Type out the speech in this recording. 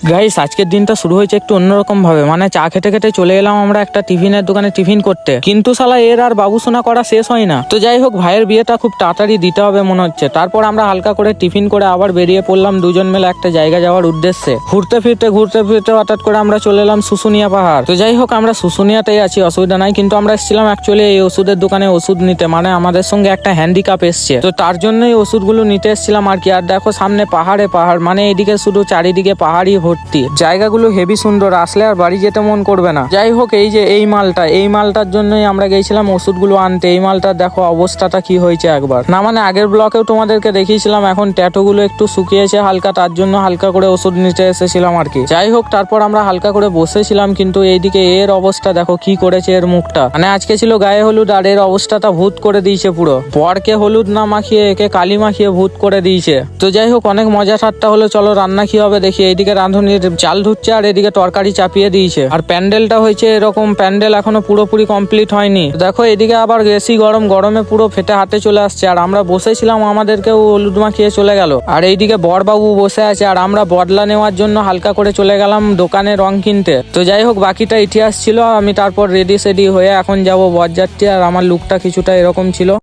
Guys আজকের দিনটা শুরু হয়েছে একটু অন্যরকম ভাবে, মানে চা খেতে খেতে চলে এলাম আমরা একটা টিফিনের দোকানে টিফিন করতে, কিন্তু শালা এর আর বাবুসোনা করা শেষ হয় না। তো যাই হোক, ভাইয়ের বিয়েটা খুব তাড়াতাড়ি দিতে হবে মনে হচ্ছে। তারপর আমরা হালকা করে টিফিন করে আবার বেরিয়ে পড়লাম দুজন মিলে একটা জায়গা যাওয়ার উদ্দেশ্যে। ঘুরতে ফিরতে হঠাৎ করে আমরা চলে এলাম শুশুনিয়া পাহাড়। তো যাই হোক, আমরা শুশুনিয়াতেই আছি, অসুবিধা নাই, কিন্তু আমরা এসেছিলাম অ্যাকচুয়ালি এই ওষুধের দোকানে ওষুধ নিতে, মানে আমাদের সঙ্গে একটা হ্যান্ডিক্যাপ এসছে, তো তার জন্যই ওষুধগুলো নিতে এসেছিলাম আর কি। আর দেখো সামনে পাহাড়ে পাহাড়, মানে এদিকে শুধু চারিদিকে পাহাড়ই ভর্তি। জায়গাগুলো হেভি সুন্দর, আসলে আর বাড়ি যেতে মন করবে না। যাই হোক, এই যে এই মালটার জন্যই আমরা গেছিলাম ওষুধগুলো আনতে। এই মালটার দেখো অবস্থাটা কি হয়েছে একবার। না মানে আগের ব্লকেও তোমাদেরকে দেখিয়েছিলাম, এখন ট্যাটুগুলো একটু শুকিয়েছে হালকা, তার জন্য হালকা করে ওষুধ নিতে এসেছিলাম আর কি। যাই হোক, তারপর আমরা হালকা করে বসেছিলাম, কিন্তু এইদিকে এর অবস্থা দেখো কি করেছে এর মুখটা। মানে আজকে ছিল গায়ে হলুদ, আর এর অবস্থাটা ভূত করে দিয়েছে পুরো। বরকে হলুদ না মাখিয়ে একে কালি মাখিয়ে ভূত করে দিয়েছে। তো যাই হোক, অনেক মজা ঠাট্টা হলো, চলো রান্না কি হবে দেখি। এইদিকে রাঁধুনির চাল ধুচ্ছে আর এদিকে তরকারি চাপিয়ে দিয়েছে। আর প্যান্ডেলটা হয়েছে এরকম, প্যান্ডেল এখনো পুরোপুরি কমপ্লিট হয়নি। দেখো এদিকে আবার বেশি গরমে পুরো ফেটে হাতে চলে আসছে। আর আমরা বসেছিলাম, আমাদেরকেও হলুদ মাখিয়ে চলে গেল। আর এইদিকে বরবাবু বসে আছে, আর আমরা বদলা নেওয়ার জন্য হালকা করে চলে গেলাম দোকানে রং কিনতে। তো যাই হোক, বাকিটা ইতিহাস ছিল। আমি তারপর রেডি সেডি হয়ে এখন যাব বরযাত্রী, আর আমার লুকটা কিছুটা এরকম ছিল।